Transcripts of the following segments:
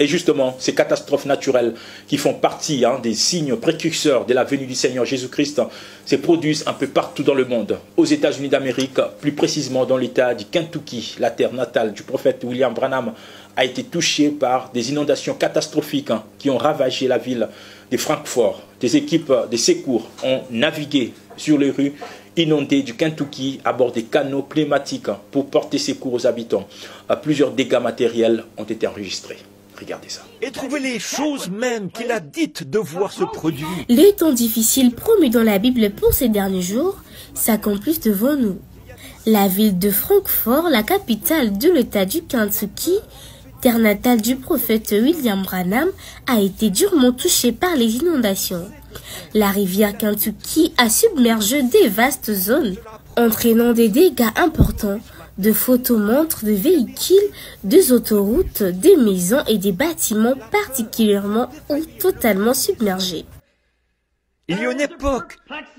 Et justement, ces catastrophes naturelles qui font partie des signes précurseurs de la venue du Seigneur Jésus-Christ se produisent un peu partout dans le monde. Aux États-Unis d'Amérique, plus précisément dans l'État du Kentucky, la terre natale du prophète William Branham, a été touchée par des inondations catastrophiques qui ont ravagé la ville de Francfort. Des équipes de secours ont navigué sur les rues inondées du Kentucky à bord des canaux pneumatiques pour porter secours aux habitants. Plusieurs dégâts matériels ont été enregistrés. Regardez ça. Et trouver les choses même qu'il a dites devoir se produire. Les temps difficiles promis dans la Bible pour ces derniers jours s'accomplissent devant nous. La ville de Francfort, la capitale de l'État du Kentucky, terre natale du prophète William Branham, a été durement touchée par les inondations. La rivière Kentucky a submergé des vastes zones, entraînant des dégâts importants. De photomontres, de véhicules, des autoroutes, des maisons et des bâtiments particulièrement ou totalement submergés. Il y a une époque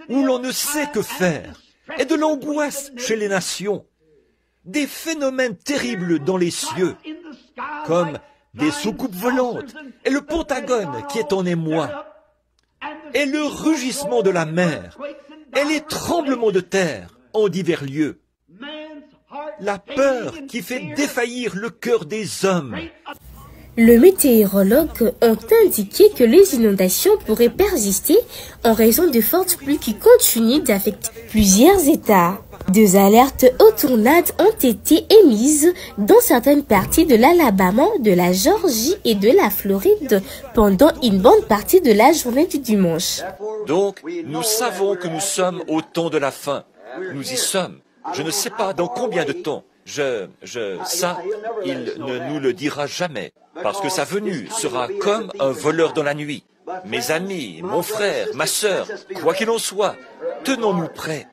où l'on ne sait que faire, et de l'angoisse chez les nations. Des phénomènes terribles dans les cieux, comme des soucoupes volantes, et le Pentagone qui est en émoi, et le rugissement de la mer, et les tremblements de terre en divers lieux. La peur qui fait défaillir le cœur des hommes. Les météorologues ont indiqué que les inondations pourraient persister en raison de fortes pluies qui continuent d'affecter plusieurs États. Des alertes aux tornades ont été émises dans certaines parties de l'Alabama, de la Géorgie et de la Floride pendant une bonne partie de la journée du dimanche. Donc, nous savons que nous sommes au temps de la fin. Nous y sommes. Je ne sais pas dans combien de temps. Ça, il ne nous le dira jamais. Parce que sa venue sera comme un voleur dans la nuit. Mes amis, mon frère, ma sœur, quoi qu'il en soit, tenons-nous prêts.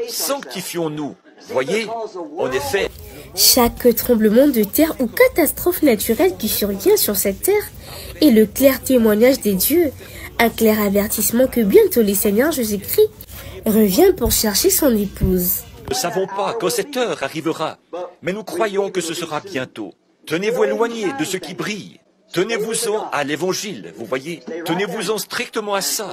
Sanctifions-nous. Voyez, en effet, chaque tremblement de terre ou catastrophe naturelle qui survient sur cette terre est le clair témoignage des dieux, un clair avertissement que bientôt le Seigneur Jésus-Christ revient pour chercher son épouse. Nous ne savons pas quand cette heure arrivera, mais nous croyons que ce sera bientôt. Tenez-vous éloignés de ce qui brille. Tenez-vous-en à l'évangile, vous voyez. Tenez-vous-en strictement à ça.